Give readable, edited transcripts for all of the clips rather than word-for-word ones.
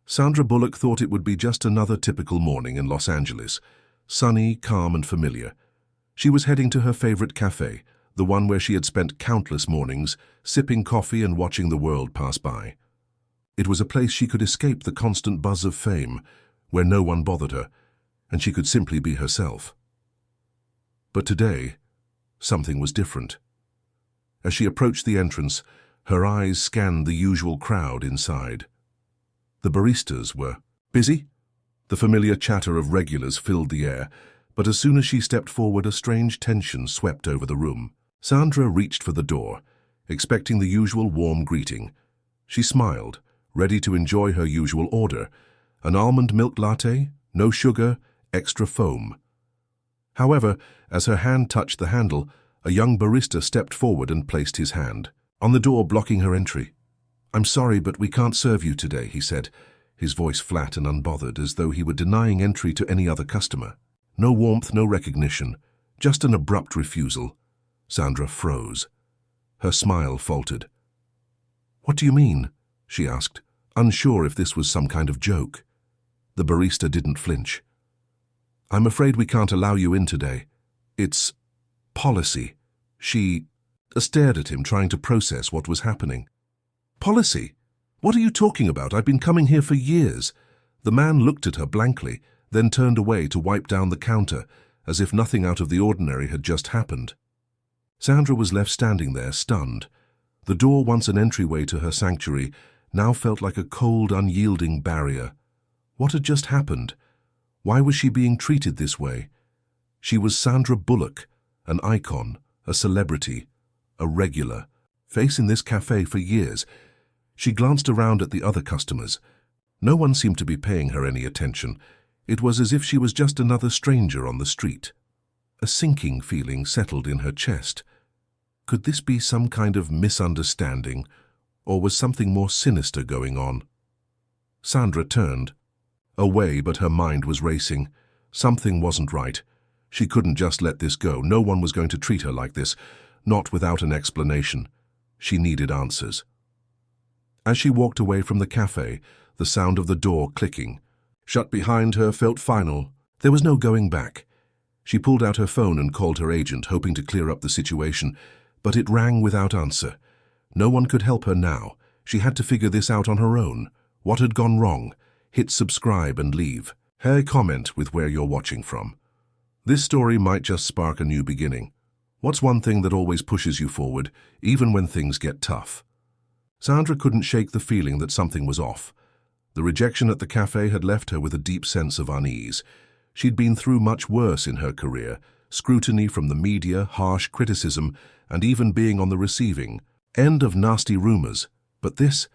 Sandra Bullock thought it would be just another typical morning in Los Angeles, sunny, calm and familiar. She was heading to her favorite cafe, the one where she had spent countless mornings, sipping coffee and watching the world pass by. It was a place she could escape the constant buzz of fame, where no one bothered her, and she could simply be herself. But today, something was different. As she approached the entrance, her eyes scanned the usual crowd inside. The baristas were busy. The familiar chatter of regulars filled the air, but as soon as she stepped forward, a strange tension swept over the room. Sandra reached for the door, expecting the usual warm greeting. She smiled, ready to enjoy her usual order, an almond milk latte, no sugar, extra foam. However, as her hand touched the handle, a young barista stepped forward and placed his hand on the door, blocking her entry. "I'm sorry, but we can't serve you today," he said, his voice flat and unbothered, as though he were denying entry to any other customer. No warmth, no recognition, just an abrupt refusal. Sandra froze. Her smile faltered. "What do you mean?" she asked, unsure if this was some kind of joke. The barista didn't flinch. "I'm afraid we can't allow you in today. It's policy." She stared at him, trying to process what was happening. "Policy? What are you talking about? I've been coming here for years." The man looked at her blankly, then turned away to wipe down the counter, as if nothing out of the ordinary had just happened. Sandra was left standing there, stunned. The door, once an entryway to her sanctuary, now felt like a cold, unyielding barrier. What had just happened? Why was she being treated this way? She was Sandra Bullock, an icon, a celebrity, a regular, face in this cafe for years. She glanced around at the other customers. No one seemed to be paying her any attention. It was as if she was just another stranger on the street. A sinking feeling settled in her chest. Could this be some kind of misunderstanding, or was something more sinister going on? Sandra turned away, but her mind was racing. Something wasn't right. She couldn't just let this go. No one was going to treat her like this, not without an explanation. She needed answers. As she walked away from the cafe, the sound of the door clicking, shut behind her, felt final. There was no going back. She pulled out her phone and called her agent, hoping to clear up the situation, but it rang without answer. No one could help her now. She had to figure this out on her own. What had gone wrong? Hit subscribe and leave. Hey, comment with where you're watching from. This story might just spark a new beginning. What's one thing that always pushes you forward, even when things get tough? Sandra couldn't shake the feeling that something was off. The rejection at the cafe had left her with a deep sense of unease. She'd been through much worse in her career, scrutiny from the media, harsh criticism, and even being on the receiving end of nasty rumors. But this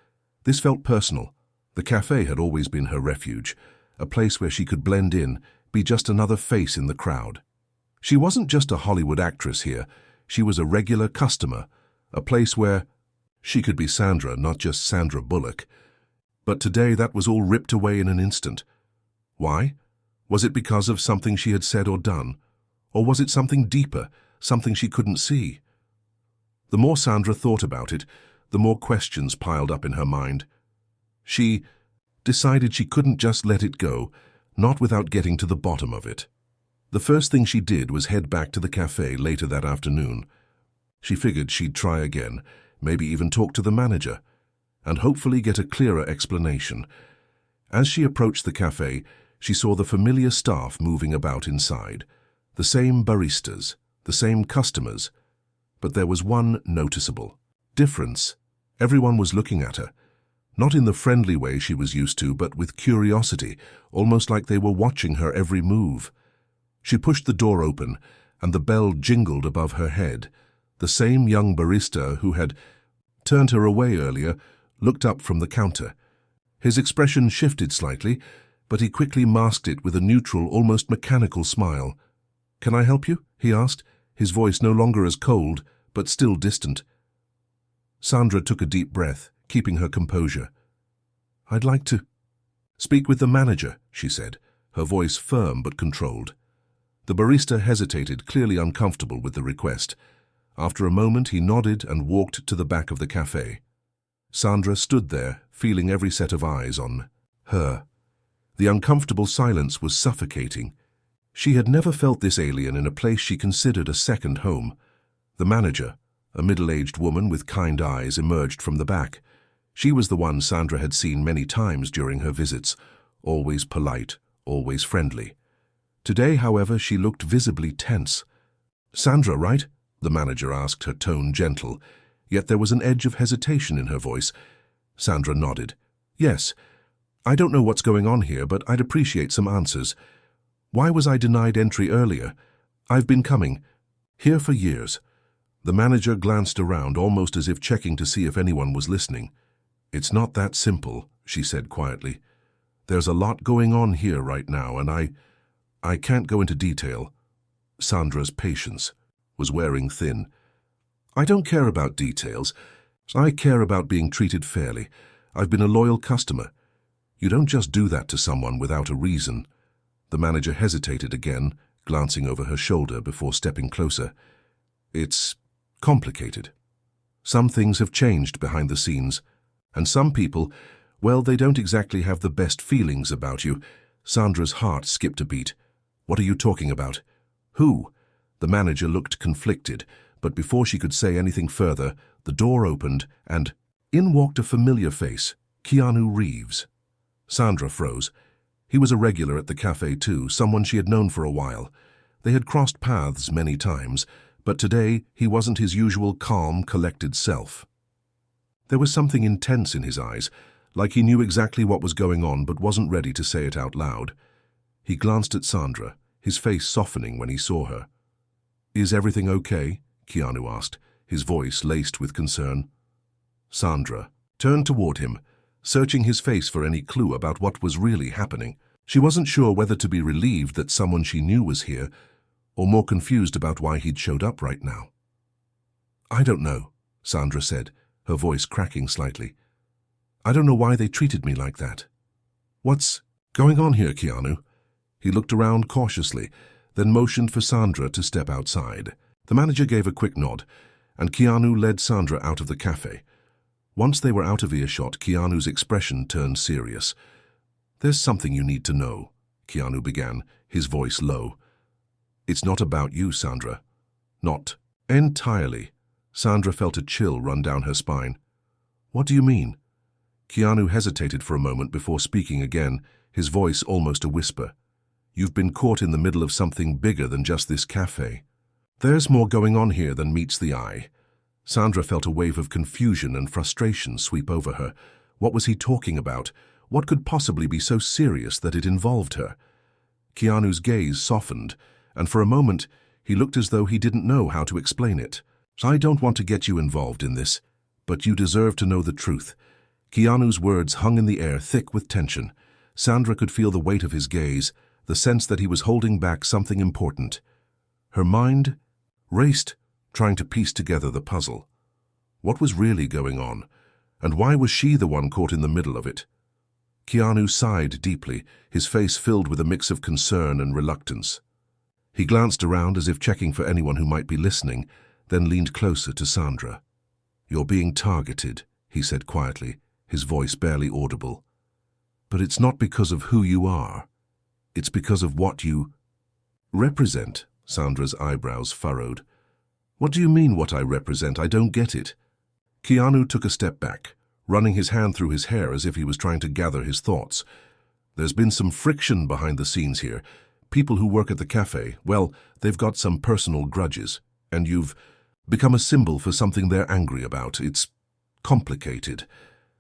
felt personal. The cafe had always been her refuge, a place where she could blend in, be just another face in the crowd. She wasn't just a Hollywood actress here. She was a regular customer, a place where she could be Sandra, not just Sandra Bullock. But today that was all ripped away in an instant. Why? Was it because of something she had said or done? Or was it something deeper, something she couldn't see? The more Sandra thought about it, the more questions piled up in her mind. She decided she couldn't just let it go, not without getting to the bottom of it. The first thing she did was head back to the cafe later that afternoon. She figured she'd try again, maybe even talk to the manager, and hopefully get a clearer explanation. As she approached the cafe, she saw the familiar staff moving about inside, the same baristas, the same customers, but there was one noticeable difference. Everyone was looking at her, not in the friendly way she was used to, but with curiosity, almost like they were watching her every move. She pushed the door open, and the bell jingled above her head. The same young barista who had turned her away earlier looked up from the counter. His expression shifted slightly, but he quickly masked it with a neutral, almost mechanical smile. "Can I help you?" he asked, his voice no longer as cold, but still distant. Sandra took a deep breath, keeping her composure. "I'd like to speak with the manager," she said, her voice firm but controlled. The barista hesitated, clearly uncomfortable with the request. After a moment, he nodded and walked to the back of the cafe. Sandra stood there, feeling every set of eyes on Her. The uncomfortable silence was suffocating. She had never felt this alien in a place she considered a second home. The manager, a middle-aged woman with kind eyes, emerged from the back. She was the one Sandra had seen many times during her visits, always polite, always friendly. Today, however, she looked visibly tense. "Sandra, right?" the manager asked, her tone gentle, yet there was an edge of hesitation in her voice. Sandra nodded. "Yes. I don't know what's going on here, but I'd appreciate some answers. Why was I denied entry earlier? I've been coming here for years." The manager glanced around, almost as if checking to see if anyone was listening. "It's not that simple," she said quietly. "There's a lot going on here right now, and I can't go into detail." Sandra's patience was wearing thin. "I don't care about details. I care about being treated fairly. I've been a loyal customer. You don't just do that to someone without a reason." The manager hesitated again, glancing over her shoulder before stepping closer. "It's complicated. Some things have changed behind the scenes, and some people, well, they don't exactly have the best feelings about you." Sandra's heart skipped a beat. "What are you talking about? Who?" The manager looked conflicted, but before she could say anything further, the door opened and in walked a familiar face, Keanu Reeves. Sandra froze. He was a regular at the cafe too, someone she had known for a while. They had crossed paths many times, but today he wasn't his usual calm, collected self. There was something intense in his eyes, like he knew exactly what was going on but wasn't ready to say it out loud. He glanced at Sandra, his face softening when he saw her. "Is everything okay?" Keanu asked, his voice laced with concern. Sandra turned toward him, searching his face for any clue about what was really happening. She wasn't sure whether to be relieved that someone she knew was here, or more confused about why he'd showed up right now. "I don't know," Sandra said, her voice cracking slightly. "I don't know why they treated me like that." "What's going on here, Keanu?" He looked around cautiously, then motioned for Sandra to step outside. The manager gave a quick nod, and Keanu led Sandra out of the cafe. Once they were out of earshot, Keanu's expression turned serious. "There's something you need to know," Keanu began, his voice low. "It's not about you, Sandra. Not entirely." Sandra felt a chill run down her spine. "What do you mean?" Keanu hesitated for a moment before speaking again, his voice almost a whisper. "You've been caught in the middle of something bigger than just this cafe. There's more going on here than meets the eye." Sandra felt a wave of confusion and frustration sweep over her. What was he talking about? What could possibly be so serious that it involved her? Keanu's gaze softened, and for a moment he looked as though he didn't know how to explain it. "I don't want to get you involved in this, but you deserve to know the truth." Keanu's words hung in the air, thick with tension. Sandra could feel the weight of his gaze, the sense that he was holding back something important. Her mind raced, trying to piece together the puzzle. What was really going on, and why was she the one caught in the middle of it? Keanu sighed deeply, his face filled with a mix of concern and reluctance. He glanced around as if checking for anyone who might be listening, then leaned closer to Sandra. "You're being targeted," he said quietly, his voice barely audible. "But it's not because of who you are. It's because of what you represent." Sandra's eyebrows furrowed. "What do you mean, what I represent? I don't get it." Keanu took a step back, running his hand through his hair as if he was trying to gather his thoughts. "There's been some friction behind the scenes here. People who work at the cafe, well, they've got some personal grudges, and you've become a symbol for something they're angry about. It's complicated."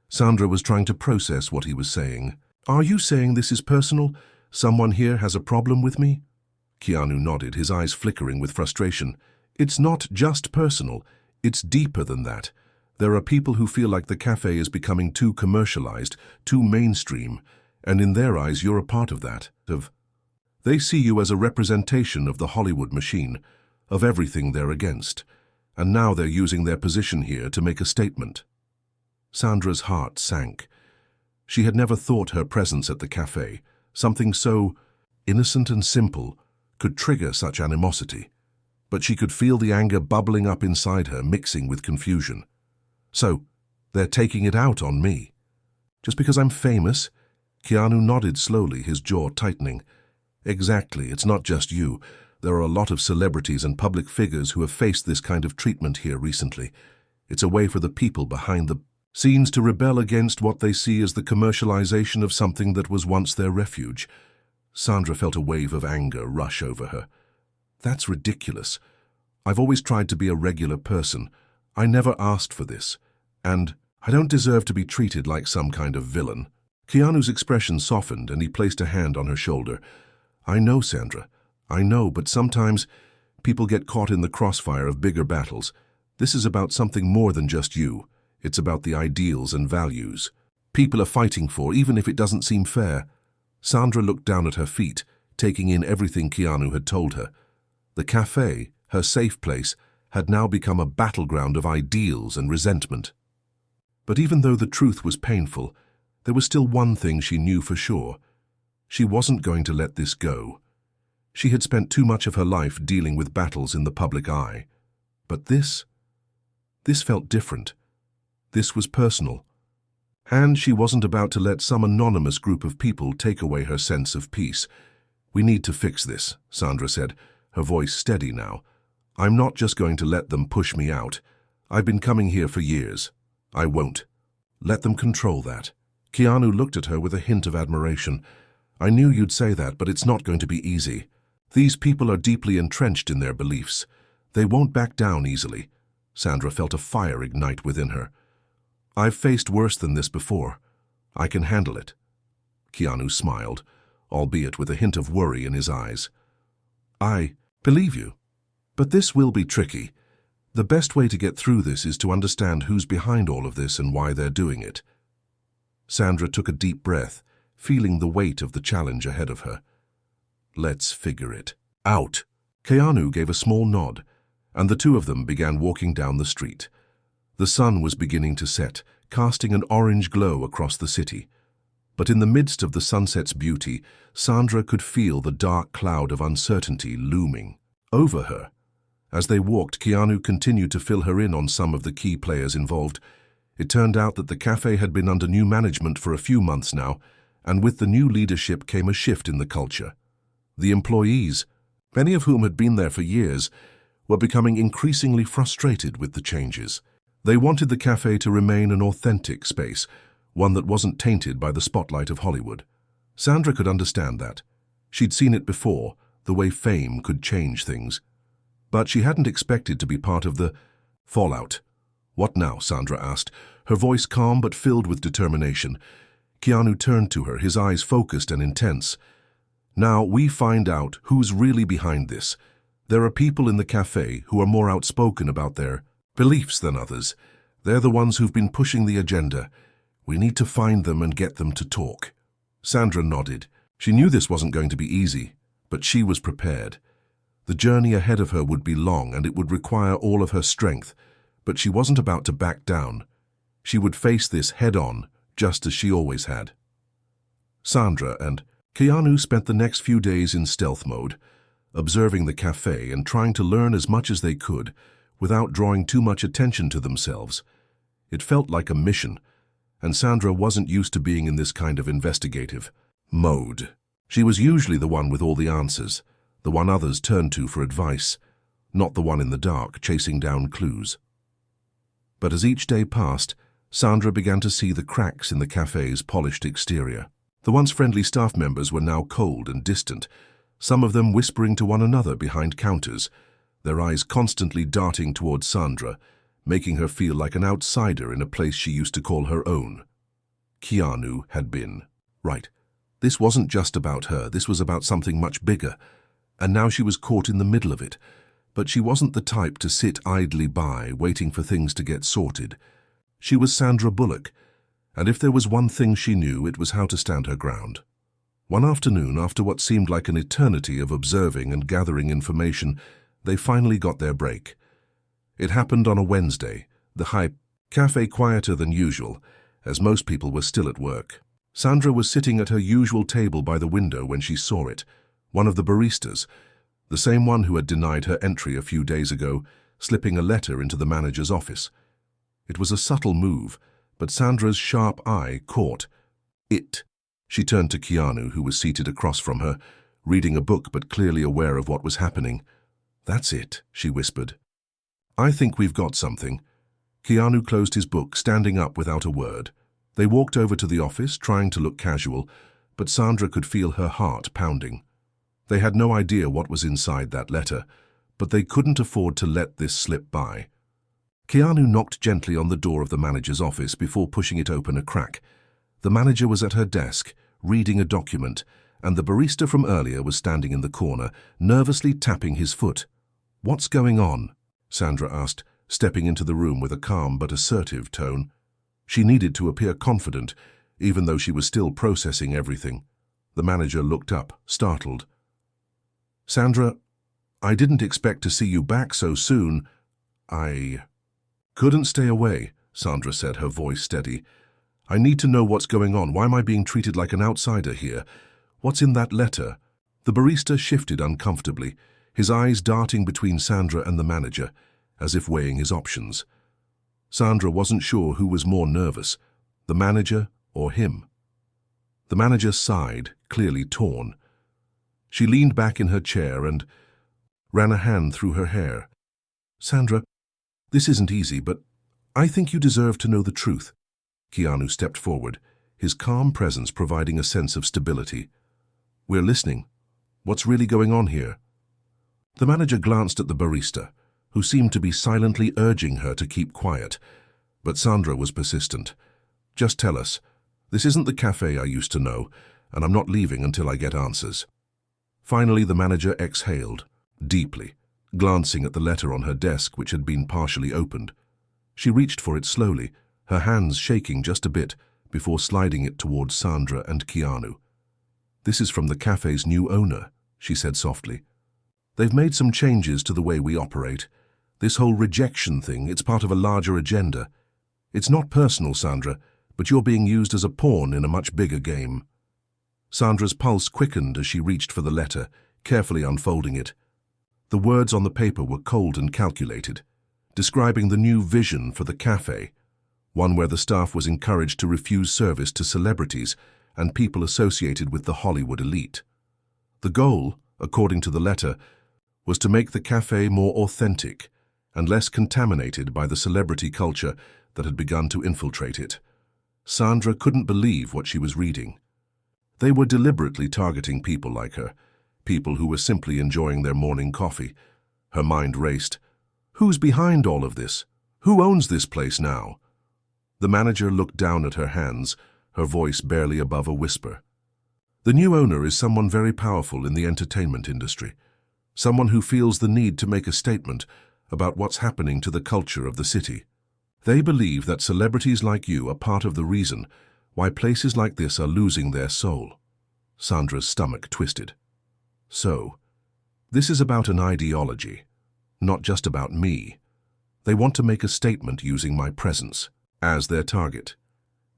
Sandra was trying to process what he was saying. "Are you saying this is personal? Someone here has a problem with me?" Keanu nodded, his eyes flickering with frustration. "It's not just personal. It's deeper than that. There are people who feel like the cafe is becoming too commercialized, too mainstream, and in their eyes you're a part of that. They see you as a representation of the Hollywood machine, of everything they're against, and now they're using their position here to make a statement." Sandra's heart sank. She had never thought her presence at the cafe, something so innocent and simple, could trigger such animosity. But she could feel the anger bubbling up inside her, mixing with confusion. "So, they're taking it out on me. Just because I'm famous? Keanu nodded slowly, his jaw tightening. Exactly, it's not just you. There are a lot of celebrities and public figures who have faced this kind of treatment here recently. It's a way for the people behind the scenes to rebel against what they see as the commercialization of something that was once their refuge. Sandra felt a wave of anger rush over her. That's ridiculous. I've always tried to be a regular person. I never asked for this. And I don't deserve to be treated like some kind of villain. Keanu's expression softened and he placed a hand on her shoulder. I know, Sandra. I know, but sometimes people get caught in the crossfire of bigger battles. This is about something more than just you. It's about the ideals and values people are fighting for, even if it doesn't seem fair. Sandra looked down at her feet, taking in everything Keanu had told her. The cafe, her safe place, had now become a battleground of ideals and resentment. But even though the truth was painful, there was still one thing she knew for sure. She wasn't going to let this go. She had spent too much of her life dealing with battles in the public eye. But this felt different. This was personal. And she wasn't about to let some anonymous group of people take away her sense of peace. We need to fix this, Sandra said, her voice steady now. I'm not just going to let them push me out. I've been coming here for years. I won't. Let them control that. Keanu looked at her with a hint of admiration. I knew you'd say that, but it's not going to be easy. These people are deeply entrenched in their beliefs. They won't back down easily. Sandra felt a fire ignite within her. I've faced worse than this before. I can handle it. Keanu smiled, albeit with a hint of worry in his eyes. I believe you. But this will be tricky. The best way to get through this is to understand who's behind all of this and why they're doing it. Sandra took a deep breath, feeling the weight of the challenge ahead of her. Let's figure it out. Keanu gave a small nod, and the two of them began walking down the street. The sun was beginning to set, casting an orange glow across the city. But in the midst of the sunset's beauty, Sandra could feel the dark cloud of uncertainty looming over her. As they walked, Keanu continued to fill her in on some of the key players involved. It turned out that the cafe had been under new management for a few months now, and with the new leadership came a shift in the culture. The employees, many of whom had been there for years, were becoming increasingly frustrated with the changes. They wanted the cafe to remain an authentic space, one that wasn't tainted by the spotlight of Hollywood. Sandra could understand that. She'd seen it before, the way fame could change things. But she hadn't expected to be part of the fallout. What now? Sandra asked, her voice calm but filled with determination. Keanu turned to her, his eyes focused and intense. Now we find out who's really behind this. There are people in the cafe who are more outspoken about their beliefs than others. They're the ones who've been pushing the agenda. We need to find them and get them to talk. Sandra nodded. She knew this wasn't going to be easy, but she was prepared. The journey ahead of her would be long and it would require all of her strength, but she wasn't about to back down. She would face this head-on, just as she always had. Sandra and Keanu spent the next few days in stealth mode, observing the cafe and trying to learn as much as they could without drawing too much attention to themselves. It felt like a mission, and Sandra wasn't used to being in this kind of investigative mode. She was usually the one with all the answers, the one others turned to for advice, not the one in the dark chasing down clues. But as each day passed, Sandra began to see the cracks in the cafe's polished exterior. The once friendly staff members were now cold and distant, some of them whispering to one another behind counters, their eyes constantly darting towards Sandra, making her feel like an outsider in a place she used to call her own. Keanu had been right. This wasn't just about her, this was about something much bigger, and now she was caught in the middle of it. But she wasn't the type to sit idly by, waiting for things to get sorted. She was Sandra Bullock, and if there was one thing she knew, it was how to stand her ground. One afternoon, after what seemed like an eternity of observing and gathering information, they finally got their break. It happened on a Wednesday, the cafe quieter than usual, as most people were still at work. Sandra was sitting at her usual table by the window when she saw it, one of the baristas, the same one who had denied her entry a few days ago, slipping a letter into the manager's office. It was a subtle move, but Sandra's sharp eye caught it. She turned to Keanu, who was seated across from her, reading a book but clearly aware of what was happening. "That's it," she whispered. "I think we've got something." Keanu closed his book, standing up without a word. They walked over to the office, trying to look casual, but Sandra could feel her heart pounding. They had no idea what was inside that letter, but they couldn't afford to let this slip by. Keanu knocked gently on the door of the manager's office before pushing it open a crack. The manager was at her desk, reading a document, and the barista from earlier was standing in the corner, nervously tapping his foot. "What's going on?" Sandra asked, stepping into the room with a calm but assertive tone. She needed to appear confident, even though she was still processing everything. The manager looked up, startled. "Sandra, I didn't expect to see you back so soon. I couldn't stay away," Sandra said, her voice steady. "I need to know what's going on. Why am I being treated like an outsider here? What's in that letter?" The barista shifted uncomfortably, his eyes darting between Sandra and the manager, as if weighing his options. Sandra wasn't sure who was more nervous, the manager or him. The manager sighed, clearly torn. She leaned back in her chair and ran a hand through her hair. "Sandra, this isn't easy, but I think you deserve to know the truth." Keanu stepped forward, his calm presence providing a sense of stability. "We're listening. What's really going on here?" The manager glanced at the barista, who seemed to be silently urging her to keep quiet, but Sandra was persistent. "Just tell us. This isn't the cafe I used to know, and I'm not leaving until I get answers." Finally, the manager exhaled, deeply, glancing at the letter on her desk which had been partially opened. She reached for it slowly, her hands shaking just a bit, before sliding it towards Sandra and Keanu. "This is from the cafe's new owner," she said softly. "They've made some changes to the way we operate. This whole rejection thing, it's part of a larger agenda. It's not personal, Sandra, but you're being used as a pawn in a much bigger game." Sandra's pulse quickened as she reached for the letter, carefully unfolding it. The words on the paper were cold and calculated, describing the new vision for the cafe, one where the staff was encouraged to refuse service to celebrities and people associated with the Hollywood elite. The goal, according to the letter, was to make the cafe more authentic and less contaminated by the celebrity culture that had begun to infiltrate it. Sandra couldn't believe what she was reading. They were deliberately targeting people like her, people who were simply enjoying their morning coffee. Her mind raced. Who's behind all of this? Who owns this place now? The manager looked down at her hands, her voice barely above a whisper. "The new owner is someone very powerful in the entertainment industry, someone who feels the need to make a statement about what's happening to the culture of the city. They believe that celebrities like you are part of the reason why places like this are losing their soul." Sandra's stomach twisted. "So, this is about an ideology, not just about me. They want to make a statement using my presence as their target."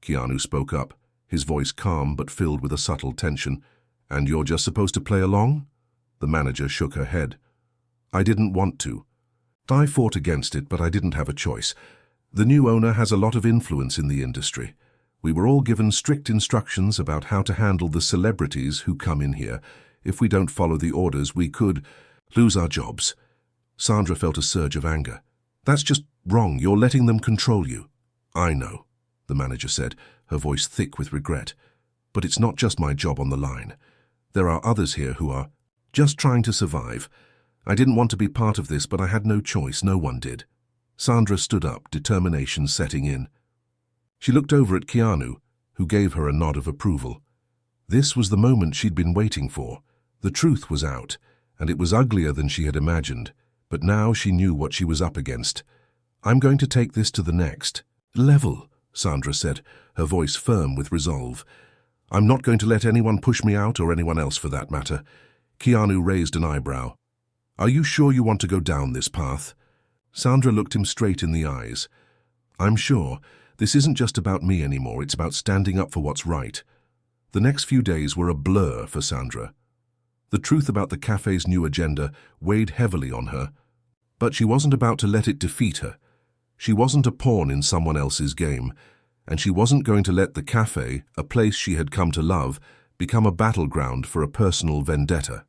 Keanu spoke up, his voice calm but filled with a subtle tension. "And you're just supposed to play along?" The manager shook her head. "I didn't want to. I fought against it, but I didn't have a choice. The new owner has a lot of influence in the industry. We were all given strict instructions about how to handle the celebrities who come in here. If we don't follow the orders, we could lose our jobs." Sandra felt a surge of anger. "That's just wrong. You're letting them control you." "I know," the manager said, her voice thick with regret. "But it's not just my job on the line. There are others here who are just trying to survive. I didn't want to be part of this, but I had no choice. No one did." Sandra stood up, determination setting in. She looked over at Keanu, who gave her a nod of approval. This was the moment she'd been waiting for. The truth was out, and it was uglier than she had imagined, but now she knew what she was up against. "I'm going to take this to the next level," Sandra said, her voice firm with resolve. "I'm not going to let anyone push me out, or anyone else for that matter." Keanu raised an eyebrow. "Are you sure you want to go down this path?" Sandra looked him straight in the eyes. "I'm sure. This isn't just about me anymore, it's about standing up for what's right." The next few days were a blur for Sandra. The truth about the cafe's new agenda weighed heavily on her, but she wasn't about to let it defeat her. She wasn't a pawn in someone else's game, and she wasn't going to let the café, a place she had come to love, become a battleground for a personal vendetta.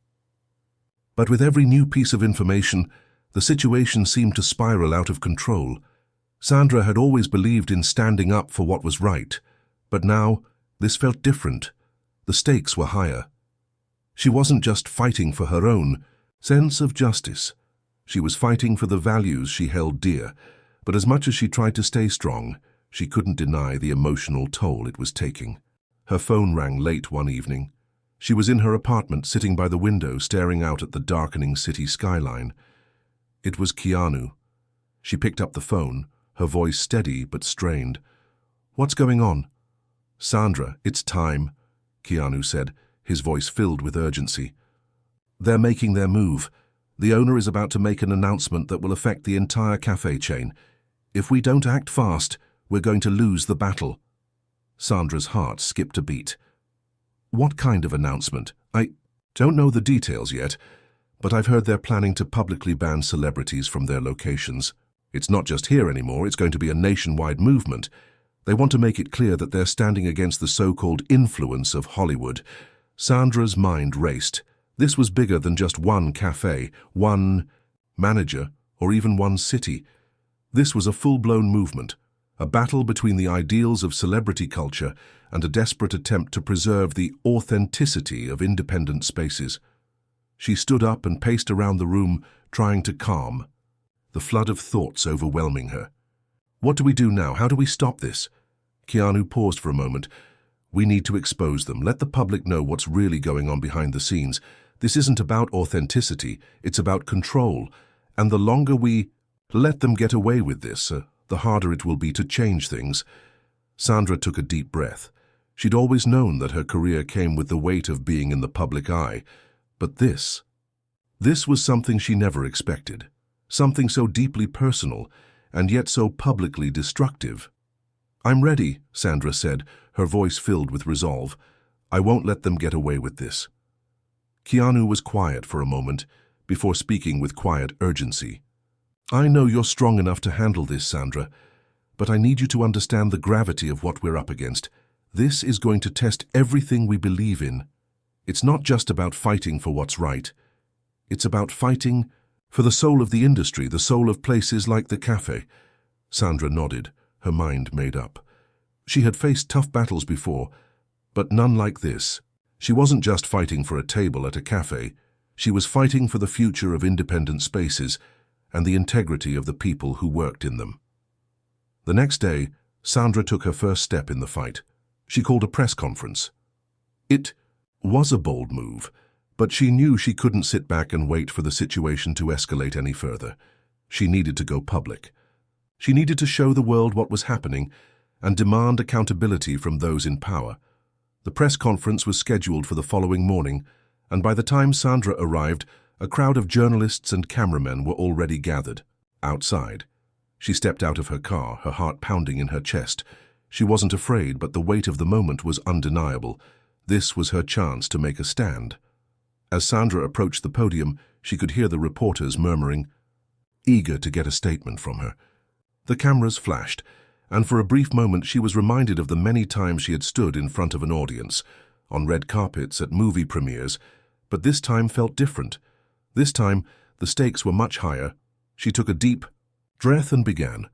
But with every new piece of information, the situation seemed to spiral out of control. Sandra had always believed in standing up for what was right, but now this felt different. The stakes were higher. She wasn't just fighting for her own sense of justice. She was fighting for the values she held dear, but as much as she tried to stay strong, she couldn't deny the emotional toll it was taking. Her phone rang late one evening. She was in her apartment, sitting by the window, staring out at the darkening city skyline. It was Keanu. She picked up the phone, her voice steady but strained. "What's going on?" "Sandra, it's time," Keanu said, his voice filled with urgency. "They're making their move. The owner is about to make an announcement that will affect the entire cafe chain. If we don't act fast, we're going to lose the battle." Sandra's heart skipped a beat. "What kind of announcement?" "I don't know the details yet, but I've heard they're planning to publicly ban celebrities from their locations. It's not just here anymore, it's going to be a nationwide movement. They want to make it clear that they're standing against the so-called influence of Hollywood." Sandra's mind raced. This was bigger than just one cafe, one manager, or even one city. This was a full-blown movement, a battle between the ideals of celebrity culture and a desperate attempt to preserve the authenticity of independent spaces. She stood up and paced around the room, trying to calm, the flood of thoughts overwhelming her. "What do we do now? How do we stop this?" Keanu paused for a moment. "We need to expose them. Let the public know what's really going on behind the scenes. This isn't about authenticity, it's about control. And the longer we let them get away with this, the harder it will be to change things." Sandra took a deep breath. She'd always known that her career came with the weight of being in the public eye. But this was something she never expected. Something so deeply personal, and yet so publicly destructive. "I'm ready," Sandra said, her voice filled with resolve. "I won't let them get away with this." Keanu was quiet for a moment, before speaking with quiet urgency. "I know you're strong enough to handle this, Sandra, but I need you to understand the gravity of what we're up against. This is going to test everything we believe in. It's not just about fighting for what's right. It's about fighting for the soul of the industry, the soul of places like the cafe." Sandra nodded, her mind made up. She had faced tough battles before, but none like this. She wasn't just fighting for a table at a cafe. She was fighting for the future of independent spaces and the integrity of the people who worked in them. The next day, Sandra took her first step in the fight. She called a press conference. It was a bold move, but she knew she couldn't sit back and wait for the situation to escalate any further. She needed to go public. She needed to show the world what was happening and demand accountability from those in power. The press conference was scheduled for the following morning, and by the time Sandra arrived, a crowd of journalists and cameramen were already gathered, outside. She stepped out of her car, her heart pounding in her chest. She wasn't afraid, but the weight of the moment was undeniable. This was her chance to make a stand. As Sandra approached the podium, she could hear the reporters murmuring, eager to get a statement from her. The cameras flashed, and for a brief moment she was reminded of the many times she had stood in front of an audience, on red carpets, at movie premieres, but this time felt different. This time, the stakes were much higher. She took a deep breath and began.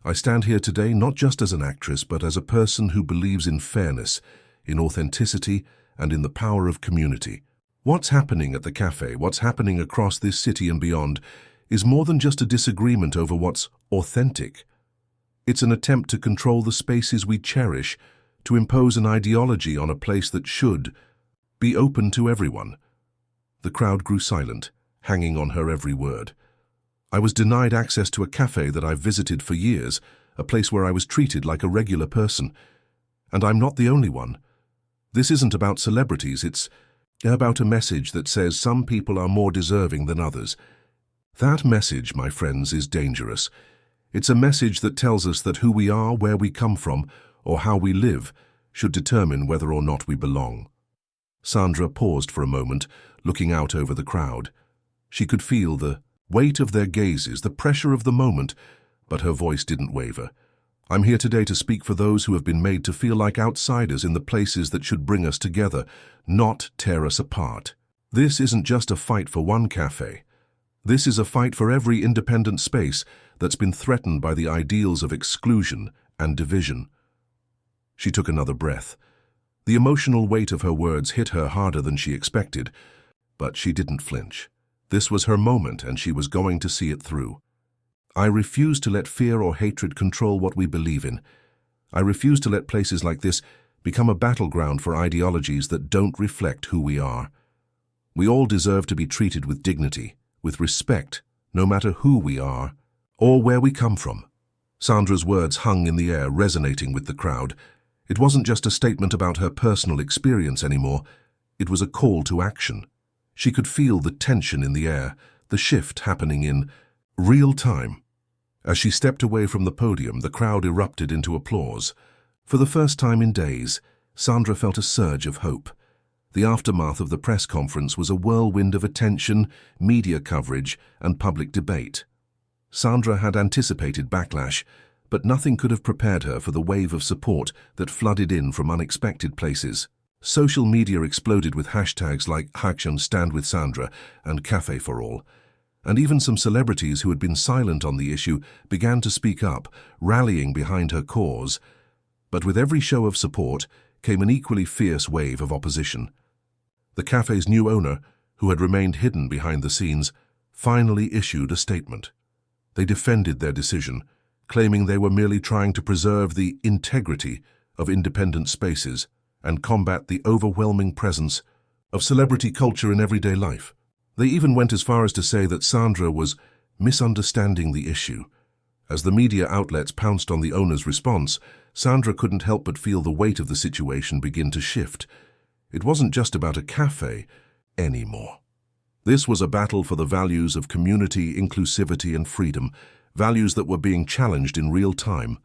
"I stand here today not just as an actress, but as a person who believes in fairness, in authenticity, and in the power of community. What's happening at the cafe, what's happening across this city and beyond, is more than just a disagreement over what's authentic. It's an attempt to control the spaces we cherish, to impose an ideology on a place that should be open to everyone." The crowd grew silent, hanging on her every word. "I was denied access to a cafe that I've visited for years, a place where I was treated like a regular person. And I'm not the only one. This isn't about celebrities, it's about a message that says some people are more deserving than others. That message, my friends, is dangerous. It's a message that tells us that who we are, where we come from, or how we live, should determine whether or not we belong." Sandra paused for a moment, looking out over the crowd. She could feel the weight of their gazes, the pressure of the moment, but her voice didn't waver. I'm here today to speak for those who have been made to feel like outsiders in the places that should bring us together, not tear us apart. This isn't just a fight for one cafe. This is a fight for every independent space that's been threatened by the ideals of exclusion and division. She took another breath. The emotional weight of her words hit her harder than she expected, but she didn't flinch. This was her moment, and she was going to see it through. I refuse to let fear or hatred control what we believe in. I refuse to let places like this become a battleground for ideologies that don't reflect who we are. We all deserve to be treated with dignity, with respect, no matter who we are or where we come from. Sandra's words hung in the air, resonating with the crowd. It wasn't just a statement about her personal experience anymore. It was a call to action. She could feel the tension in the air, the shift happening in real time. As she stepped away from the podium, the crowd erupted into applause. For the first time in days, Sandra felt a surge of hope. The aftermath of the press conference was a whirlwind of attention, media coverage, and public debate. Sandra had anticipated backlash, but nothing could have prepared her for the wave of support that flooded in from unexpected places. Social media exploded with hashtags like #StandWithSandra and Café for All. And even some celebrities who had been silent on the issue began to speak up, rallying behind her cause. But with every show of support came an equally fierce wave of opposition. The cafe's new owner, who had remained hidden behind the scenes, finally issued a statement. They defended their decision, claiming they were merely trying to preserve the integrity of independent spaces and combat the overwhelming presence of celebrity culture in everyday life. They even went as far as to say that Sandra was misunderstanding the issue. As the media outlets pounced on the owner's response, Sandra couldn't help but feel the weight of the situation begin to shift. It wasn't just about a cafe anymore. This was a battle for the values of community, inclusivity, and freedom, values that were being challenged in real time.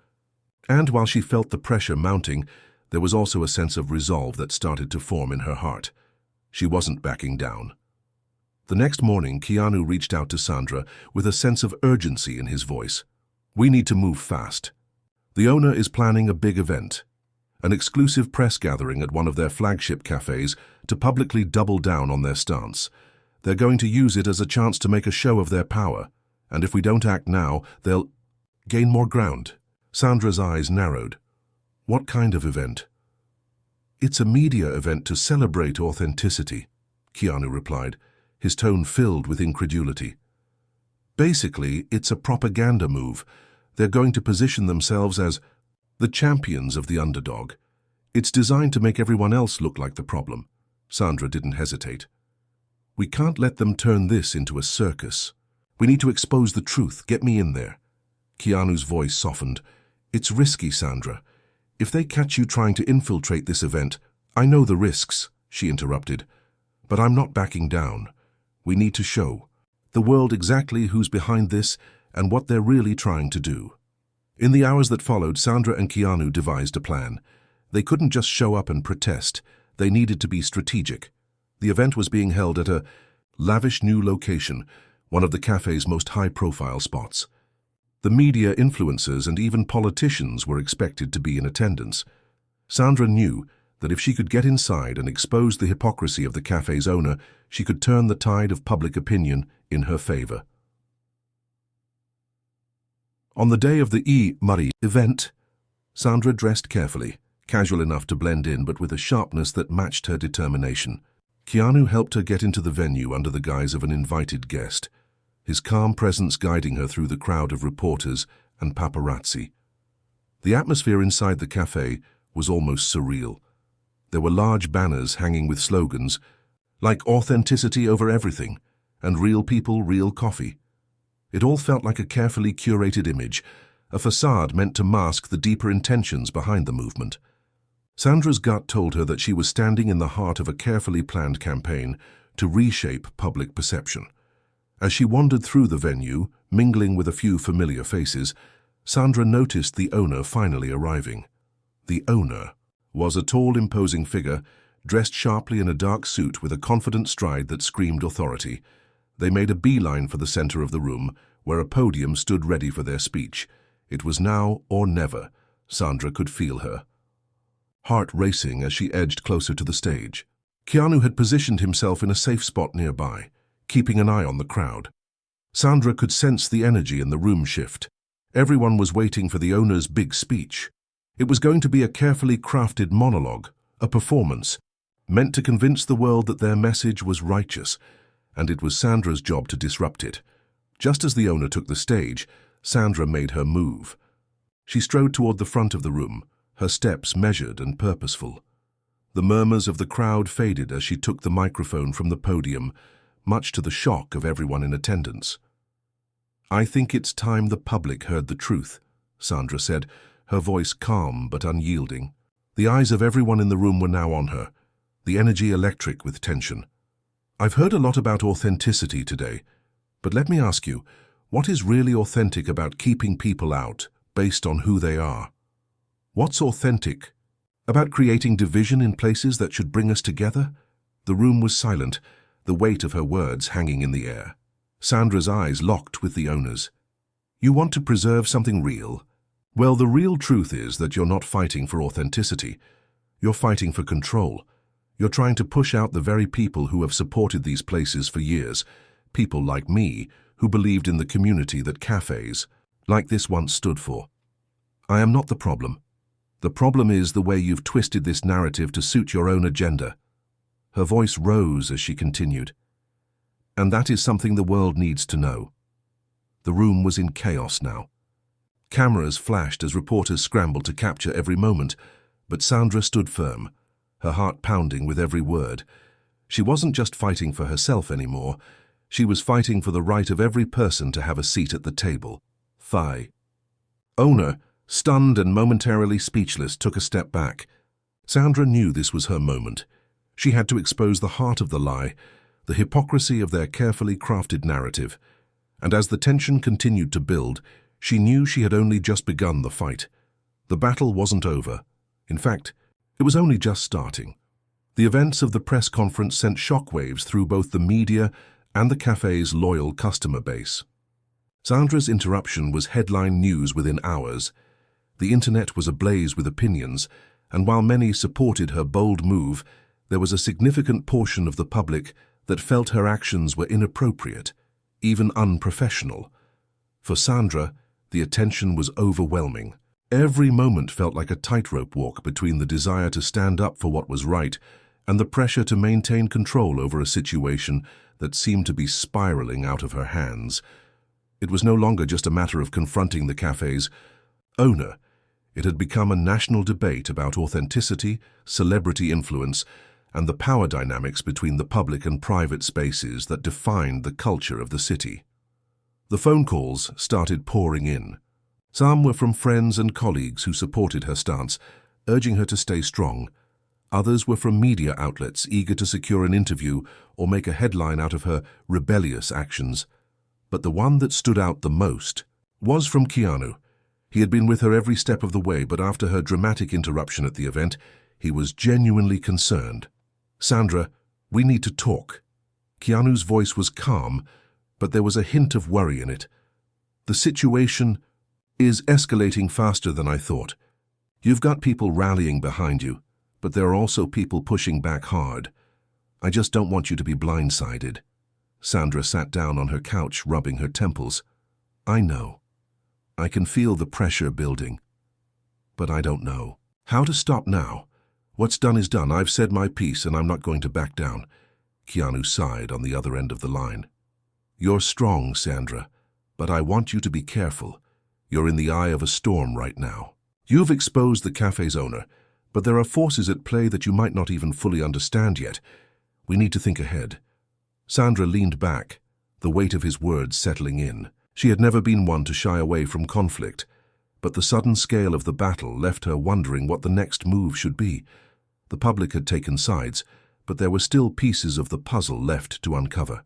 And while she felt the pressure mounting, there was also a sense of resolve that started to form in her heart. She wasn't backing down. The next morning, Keanu reached out to Sandra with a sense of urgency in his voice. "We need to move fast. The owner is planning a big event, an exclusive press gathering at one of their flagship cafes to publicly double down on their stance. They're going to use it as a chance to make a show of their power, and if we don't act now, they'll gain more ground." Sandra's eyes narrowed. "What kind of event?" "It's a media event to celebrate authenticity," Keanu replied, his tone filled with incredulity. "Basically, it's a propaganda move. They're going to position themselves as the champions of the underdog. It's designed to make everyone else look like the problem." Sandra didn't hesitate. "We can't let them turn this into a circus. We need to expose the truth. Get me in there." Keanu's voice softened. "It's risky, Sandra. If they catch you trying to infiltrate this event—" "I know the risks," she interrupted, "but I'm not backing down. We need to show the world exactly who's behind this and what they're really trying to do." In the hours that followed, Sandra and Keanu devised a plan. They couldn't just show up and protest. They needed to be strategic. The event was being held at a lavish new location, one of the cafe's most high-profile spots. The media, influencers, and even politicians were expected to be in attendance. Sandra knew that if she could get inside and expose the hypocrisy of the cafe's owner, she could turn the tide of public opinion in her favor. On the day of the Marie event, Sandra dressed carefully, casual enough to blend in but with a sharpness that matched her determination. Keanu helped her get into the venue under the guise of an invited guest, his calm presence guiding her through the crowd of reporters and paparazzi. The atmosphere inside the cafe was almost surreal. There were large banners hanging with slogans like "Authenticity over everything" and "Real people, real coffee." It all felt like a carefully curated image, a facade meant to mask the deeper intentions behind the movement. Sandra's gut told her that she was standing in the heart of a carefully planned campaign to reshape public perception. As she wandered through the venue, mingling with a few familiar faces, Sandra noticed the owner finally arriving. The owner was a tall, imposing figure, dressed sharply in a dark suit with a confident stride that screamed authority. They made a beeline for the center of the room, where a podium stood ready for their speech, It was now or never. Sandra could feel her heart racing as she edged closer to the stage. Keanu had positioned himself in a safe spot nearby, keeping an eye on the crowd. Sandra could sense the energy in the room shift. Everyone was waiting for the owner's big speech. It was going to be a carefully crafted monologue, a performance, meant to convince the world that their message was righteous, and it was Sandra's job to disrupt it. Just as the owner took the stage, Sandra made her move. She strode toward the front of the room, her steps measured and purposeful. The murmurs of the crowd faded as she took the microphone from the podium, much to the shock of everyone in attendance. "I think it's time the public heard the truth," Sandra said, her voice calm but unyielding. The eyes of everyone in the room were now on her, the energy electric with tension. "I've heard a lot about authenticity today, but let me ask you, what is really authentic about keeping people out based on who they are? What's authentic about creating division in places that should bring us together?" The room was silent, the weight of her words hanging in the air. Sandra's eyes locked with the owner's. "You want to preserve something real? Well, the real truth is that you're not fighting for authenticity. You're fighting for control. You're trying to push out the very people who have supported these places for years, people like me who believed in the community that cafes like this once stood for. I am not the problem. The problem is the way you've twisted this narrative to suit your own agenda." Her voice rose as she continued. "And that is something the world needs to know." The room was in chaos now. Cameras flashed as reporters scrambled to capture every moment, but Sandra stood firm, her heart pounding with every word. She wasn't just fighting for herself anymore. She was fighting for the right of every person to have a seat at the table. Phi. Owner, stunned and momentarily speechless, took a step back. Sandra knew this was her moment. She had to expose the heart of the lie, the hypocrisy of their carefully crafted narrative. And as the tension continued to build, she knew she had only just begun the fight. The battle wasn't over. In fact, it was only just starting. The events of the press conference sent shockwaves through both the media and the cafe's loyal customer base. Sandra's interruption was headline news within hours. The internet was ablaze with opinions, and while many supported her bold move, there was a significant portion of the public that felt her actions were inappropriate, even unprofessional. For Sandra, the attention was overwhelming. Every moment felt like a tightrope walk between the desire to stand up for what was right and the pressure to maintain control over a situation that seemed to be spiraling out of her hands. It was no longer just a matter of confronting the cafe's owner. It had become a national debate about authenticity, celebrity influence, and the power dynamics between the public and private spaces that defined the culture of the city. The phone calls started pouring in. Some were from friends and colleagues who supported her stance, urging her to stay strong. Others were from media outlets eager to secure an interview or make a headline out of her rebellious actions. But the one that stood out the most was from Keanu. He had been with her every step of the way, but after her dramatic interruption at the event, he was genuinely concerned. "Sandra, we need to talk." Keanu's voice was calm, but there was a hint of worry in it. "The situation is escalating faster than I thought. You've got people rallying behind you, but there are also people pushing back hard. I just don't want you to be blindsided." Sandra sat down on her couch, rubbing her temples. "I know. I can feel the pressure building. But I don't know how to stop now. What's done is done. I've said my piece and I'm not going to back down." Keanu sighed on the other end of the line. "You're strong, Sandra, but I want you to be careful. You're in the eye of a storm right now. You've exposed the cafe's owner, but there are forces at play that you might not even fully understand yet. We need to think ahead." Sandra leaned back, the weight of his words settling in. She had never been one to shy away from conflict, but the sudden scale of the battle left her wondering what the next move should be. The public had taken sides, but there were still pieces of the puzzle left to uncover.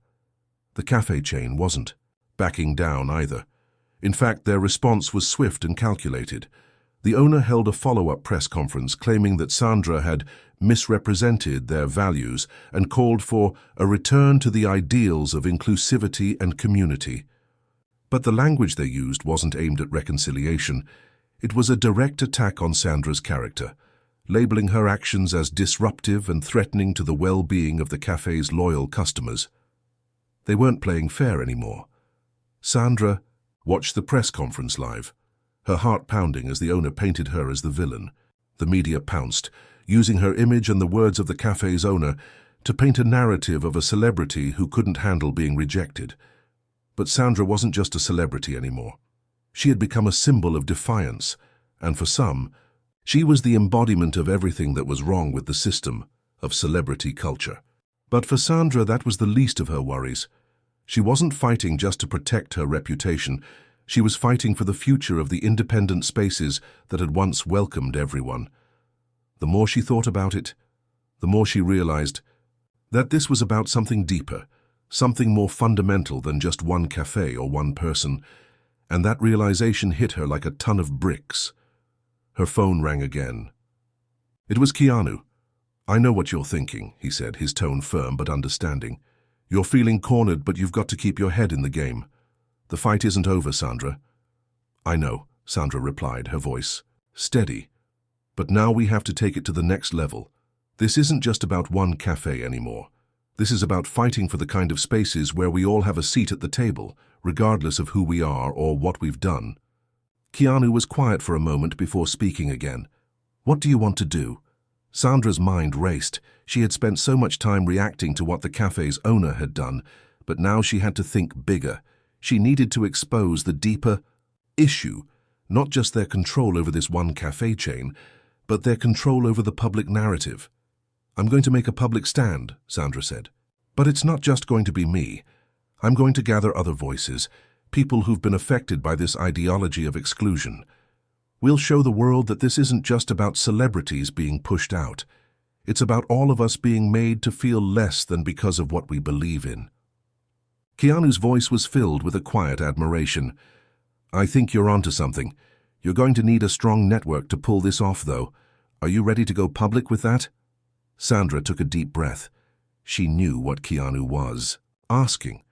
The cafe chain wasn't backing down either. In fact, their response was swift and calculated. The owner held a follow-up press conference claiming that Sandra had misrepresented their values and called for a return to the ideals of inclusivity and community. But the language they used wasn't aimed at reconciliation. It was a direct attack on Sandra's character, labeling her actions as disruptive and threatening to the well-being of the cafe's loyal customers. They weren't playing fair anymore. Sandra watched the press conference live, her heart pounding as the owner painted her as the villain. The media pounced, using her image and the words of the cafe's owner to paint a narrative of a celebrity who couldn't handle being rejected. But Sandra wasn't just a celebrity anymore. She had become a symbol of defiance, and for some, she was the embodiment of everything that was wrong with the system of celebrity culture. But for Sandra, that was the least of her worries. She wasn't fighting just to protect her reputation. She was fighting for the future of the independent spaces that had once welcomed everyone. The more she thought about it, the more she realized that this was about something deeper, something more fundamental than just one cafe or one person, and that realization hit her like a ton of bricks. Her phone rang again. It was Keanu. "I know what you're thinking," he said, his tone firm but understanding. "You're feeling cornered, but you've got to keep your head in the game. The fight isn't over, Sandra." "I know," Sandra replied, her voice steady. "But now we have to take it to the next level. This isn't just about one cafe anymore. This is about fighting for the kind of spaces where we all have a seat at the table, regardless of who we are or what we've done." Keanu was quiet for a moment before speaking again. "What do you want to do?" Sandra's mind raced. She had spent so much time reacting to what the cafe's owner had done, but now she had to think bigger. She needed to expose the deeper issue, not just their control over this one cafe chain, but their control over the public narrative. "I'm going to make a public stand," Sandra said. "But it's not just going to be me. I'm going to gather other voices, people who've been affected by this ideology of exclusion. We'll show the world that this isn't just about celebrities being pushed out. It's about all of us being made to feel less than because of what we believe in." Keanu's voice was filled with a quiet admiration. "I think you're onto something. You're going to need a strong network to pull this off, though. Are you ready to go public with that?" Sandra took a deep breath. She knew what Keanu was asking.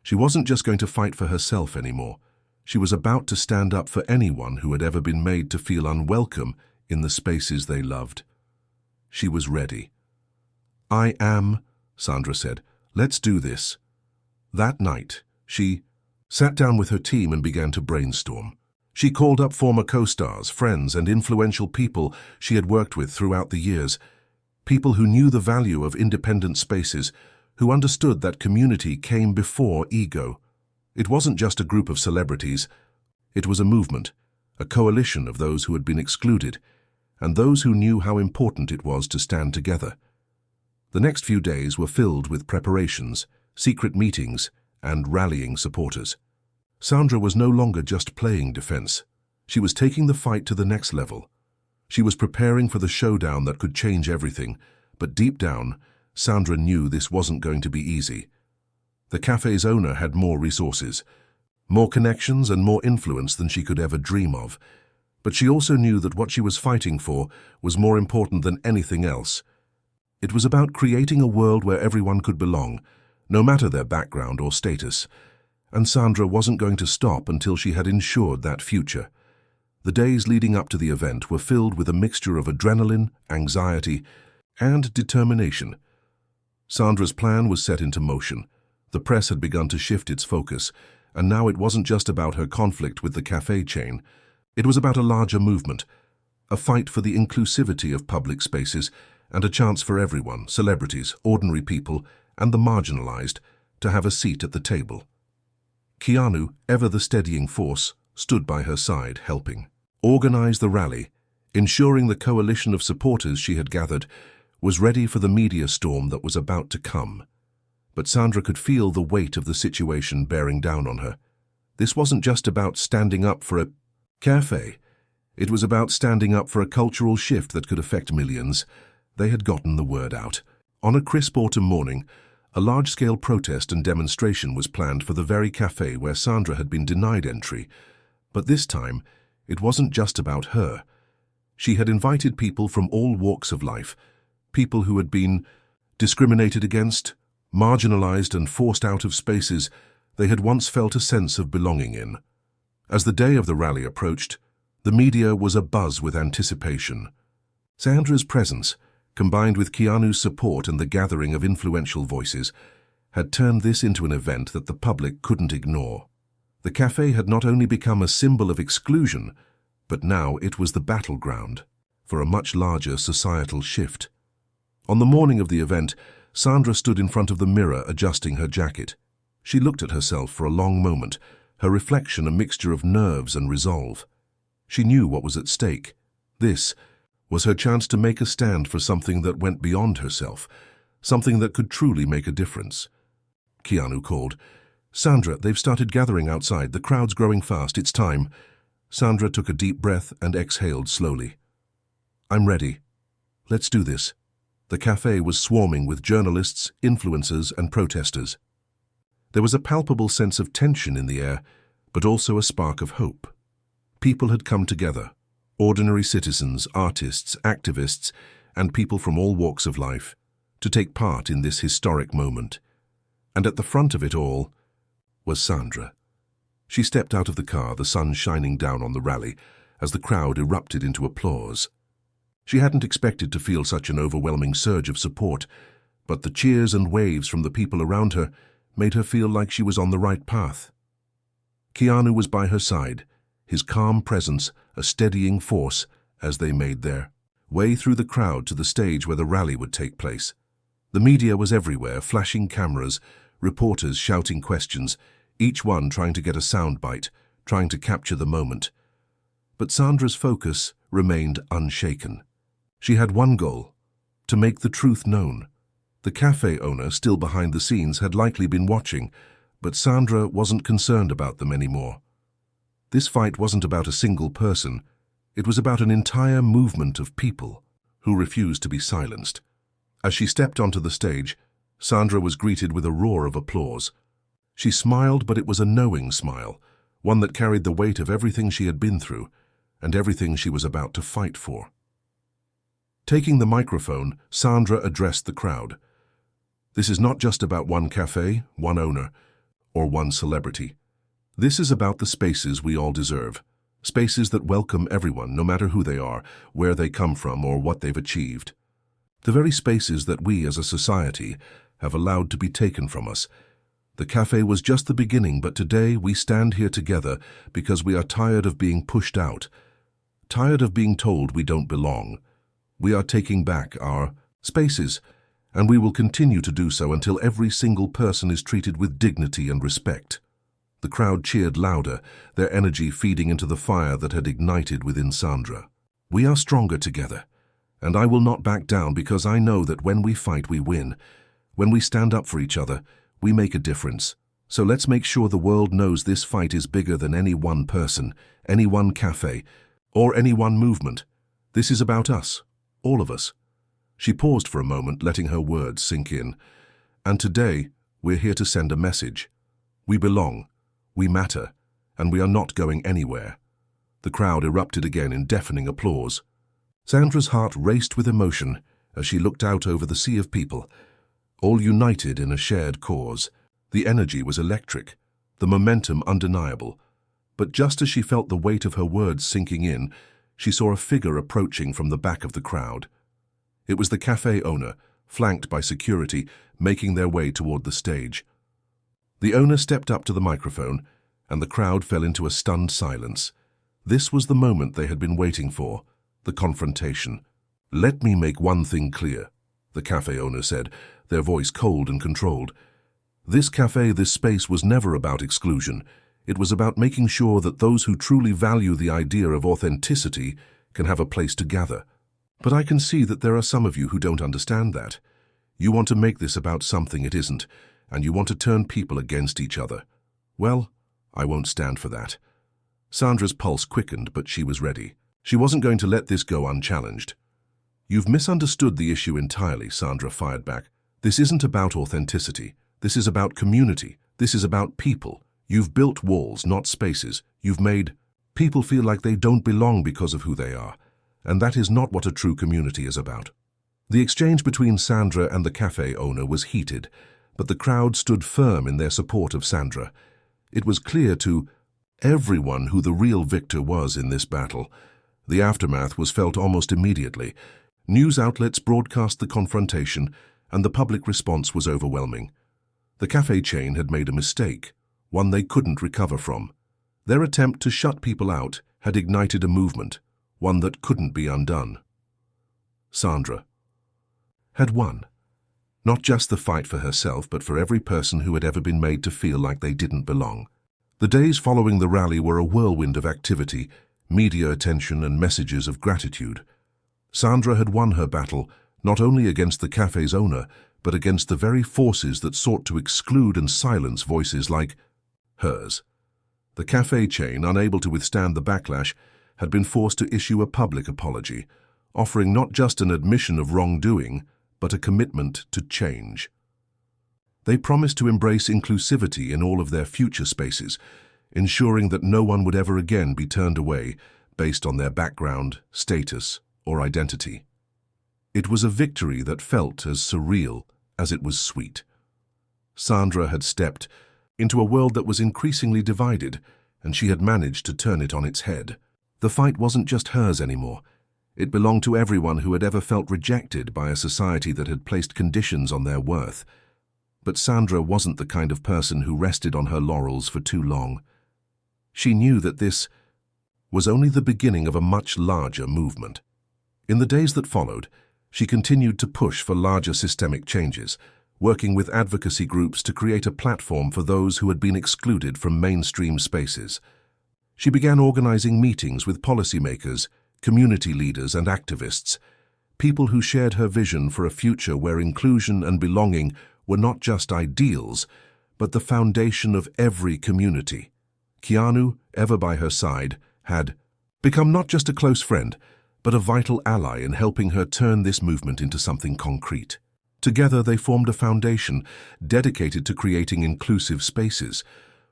She wasn't just going to fight for herself anymore. She was about to stand up for anyone who had ever been made to feel unwelcome in the spaces they loved. She was ready. "I am," Sandra said. "Let's do this." That night, she sat down with her team and began to brainstorm. She called up former co-stars, friends, and influential people she had worked with throughout the years, people who knew the value of independent spaces, who understood that community came before ego. It wasn't just a group of celebrities. It was a movement, a coalition of those who had been excluded, and those who knew how important it was to stand together. The next few days were filled with preparations, secret meetings, and rallying supporters. Sandra was no longer just playing defense. She was taking the fight to the next level. She was preparing for the showdown that could change everything, but deep down, Sandra knew this wasn't going to be easy. The cafe's owner had more resources, more connections and more influence than she could ever dream of. But she also knew that what she was fighting for was more important than anything else. It was about creating a world where everyone could belong, no matter their background or status. And Sandra wasn't going to stop until she had ensured that future. The days leading up to the event were filled with a mixture of adrenaline, anxiety, and determination. Sandra's plan was set into motion. The press had begun to shift its focus, and now it wasn't just about her conflict with the cafe chain. It was about a larger movement, a fight for the inclusivity of public spaces and a chance for everyone, celebrities, ordinary people, and the marginalized, to have a seat at the table. Keanu, ever the steadying force, stood by her side, helping organize the rally, ensuring the coalition of supporters she had gathered was ready for the media storm that was about to come. But Sandra could feel the weight of the situation bearing down on her. This wasn't just about standing up for a cafe. It was about standing up for a cultural shift that could affect millions. They had gotten the word out. On a crisp autumn morning, a large-scale protest and demonstration was planned for the very cafe where Sandra had been denied entry. But this time, it wasn't just about her. She had invited people from all walks of life, people who had been discriminated against, marginalized and forced out of spaces they had once felt a sense of belonging in. As the day of the rally approached, the media was abuzz with anticipation. Sandra's presence, combined with Keanu's support and the gathering of influential voices, had turned this into an event that the public couldn't ignore. The café had not only become a symbol of exclusion, but now it was the battleground for a much larger societal shift. On the morning of the event, Sandra stood in front of the mirror adjusting her jacket. She looked at herself for a long moment, her reflection a mixture of nerves and resolve. She knew what was at stake. This was her chance to make a stand for something that went beyond herself, something that could truly make a difference. Keanu called, "Sandra, they've started gathering outside. The crowd's growing fast. It's time." Sandra took a deep breath and exhaled slowly. "I'm ready. Let's do this." The café was swarming with journalists, influencers, and protesters. There was a palpable sense of tension in the air, but also a spark of hope. People had come together, ordinary citizens, artists, activists, and people from all walks of life, to take part in this historic moment. And at the front of it all was Sandra. She stepped out of the car, the sun shining down on the rally, as the crowd erupted into applause. She hadn't expected to feel such an overwhelming surge of support, but the cheers and waves from the people around her made her feel like she was on the right path. Keanu was by her side, his calm presence a steadying force as they made their way through the crowd to the stage where the rally would take place. The media was everywhere, flashing cameras, reporters shouting questions, each one trying to get a soundbite, trying to capture the moment. But Sandra's focus remained unshaken. She had one goal: to make the truth known. The cafe owner, still behind the scenes, had likely been watching, but Sandra wasn't concerned about them anymore. This fight wasn't about a single person. It was about an entire movement of people who refused to be silenced. As she stepped onto the stage, Sandra was greeted with a roar of applause. She smiled, but it was a knowing smile, one that carried the weight of everything she had been through and everything she was about to fight for. Taking the microphone, Sandra addressed the crowd. This is not just about one cafe, one owner, or one celebrity. This is about the spaces we all deserve, spaces that welcome everyone, no matter who they are, where they come from, or what they've achieved. The very spaces that we as a society have allowed to be taken from us. The cafe was just the beginning, but today we stand here together because we are tired of being pushed out, tired of being told we don't belong. We are taking back our spaces, and we will continue to do so until every single person is treated with dignity and respect. The crowd cheered louder, their energy feeding into the fire that had ignited within Sandra. We are stronger together, and I will not back down because I know that when we fight, we win. When we stand up for each other, we make a difference. So let's make sure the world knows this fight is bigger than any one person, any one cafe, or any one movement. This is about us, all of us. She paused for a moment, letting her words sink in. And today, we're here to send a message. We belong, we matter, and we are not going anywhere. The crowd erupted again in deafening applause. Sandra's heart raced with emotion as she looked out over the sea of people, all united in a shared cause. The energy was electric, the momentum undeniable. But just as she felt the weight of her words sinking in, she saw a figure approaching from the back of the crowd. It was the cafe owner, flanked by security, making their way toward the stage. The owner stepped up to the microphone, and the crowd fell into a stunned silence. This was the moment they had been waiting for, the confrontation. "Let me make one thing clear," the cafe owner said, their voice cold and controlled. "This cafe, this space was never about exclusion. It was about making sure that those who truly value the idea of authenticity can have a place to gather. But I can see that there are some of you who don't understand that. You want to make this about something it isn't, and you want to turn people against each other. Well, I won't stand for that." Sandra's pulse quickened, but she was ready. She wasn't going to let this go unchallenged. "You've misunderstood the issue entirely," Sandra fired back. "This isn't about authenticity. This is about community. This is about people. You've built walls, not spaces. You've made people feel like they don't belong because of who they are. And that is not what a true community is about." The exchange between Sandra and the cafe owner was heated. but the crowd stood firm in their support of Sandra. It was clear to everyone who the real victor was in this battle. The aftermath was felt almost immediately. News outlets broadcast the confrontation, and the public response was overwhelming. The cafe chain had made a mistake, one they couldn't recover from. Their attempt to shut people out had ignited a movement, one that couldn't be undone. Sandra had won. Not just the fight for herself, but for every person who had ever been made to feel like they didn't belong. The days following the rally were a whirlwind of activity, media attention, and messages of gratitude. Sandra had won her battle, not only against the cafe's owner, but against the very forces that sought to exclude and silence voices like hers. The cafe chain, unable to withstand the backlash, had been forced to issue a public apology, offering not just an admission of wrongdoing, but a commitment to change. They promised to embrace inclusivity in all of their future spaces, ensuring that no one would ever again be turned away based on their background, status, or identity. It was a victory that felt as surreal as it was sweet. Sandra had stepped into a world that was increasingly divided, and she had managed to turn it on its head. The fight wasn't just hers anymore. It belonged to everyone who had ever felt rejected by a society that had placed conditions on their worth. But Sandra wasn't the kind of person who rested on her laurels for too long. She knew that this was only the beginning of a much larger movement. In the days that followed, she continued to push for larger systemic changes, working with advocacy groups to create a platform for those who had been excluded from mainstream spaces. She began organizing meetings with policymakers, community leaders, and activists, people who shared her vision for a future where inclusion and belonging were not just ideals, but the foundation of every community. Keanu, ever by her side, had become not just a close friend, but a vital ally in helping her turn this movement into something concrete. Together they formed a foundation dedicated to creating inclusive spaces,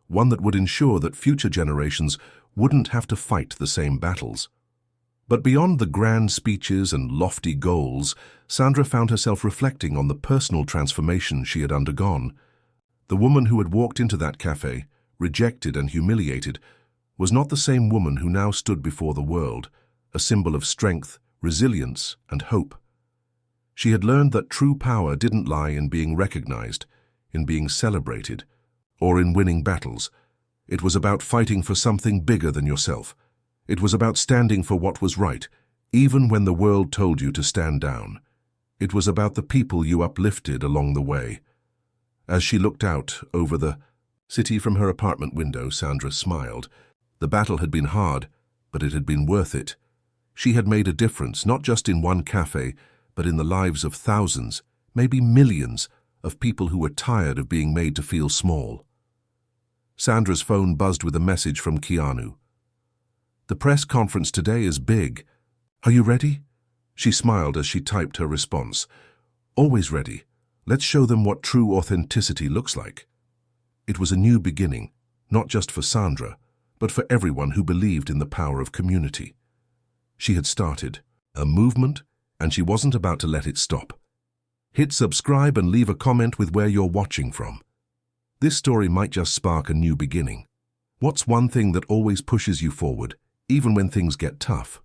one that would ensure that future generations wouldn't have to fight the same battles. But beyond the grand speeches and lofty goals, Sandra found herself reflecting on the personal transformation she had undergone. The woman who had walked into that cafe, rejected and humiliated, was not the same woman who now stood before the world, a symbol of strength, resilience, and hope. She had learned that true power didn't lie in being recognized, in being celebrated, or in winning battles. It was about fighting for something bigger than yourself. It was about standing for what was right, even when the world told you to stand down. It was about the people you uplifted along the way. As she looked out over the city from her apartment window, Sandra smiled. The battle had been hard, but it had been worth it. She had made a difference, not just in one cafe, but in the lives of thousands, maybe millions, of people who were tired of being made to feel small. Sandra's phone buzzed with a message from Keanu. "The press conference today is big. Are you ready?" She smiled as she typed her response. "Always ready. Let's show them what true authenticity looks like." It was a new beginning, not just for Sandra, but for everyone who believed in the power of community. She had started a movement, and she wasn't about to let it stop. Hit subscribe and leave a comment with where you're watching from. This story might just spark a new beginning. What's one thing that always pushes you forward, even when things get tough?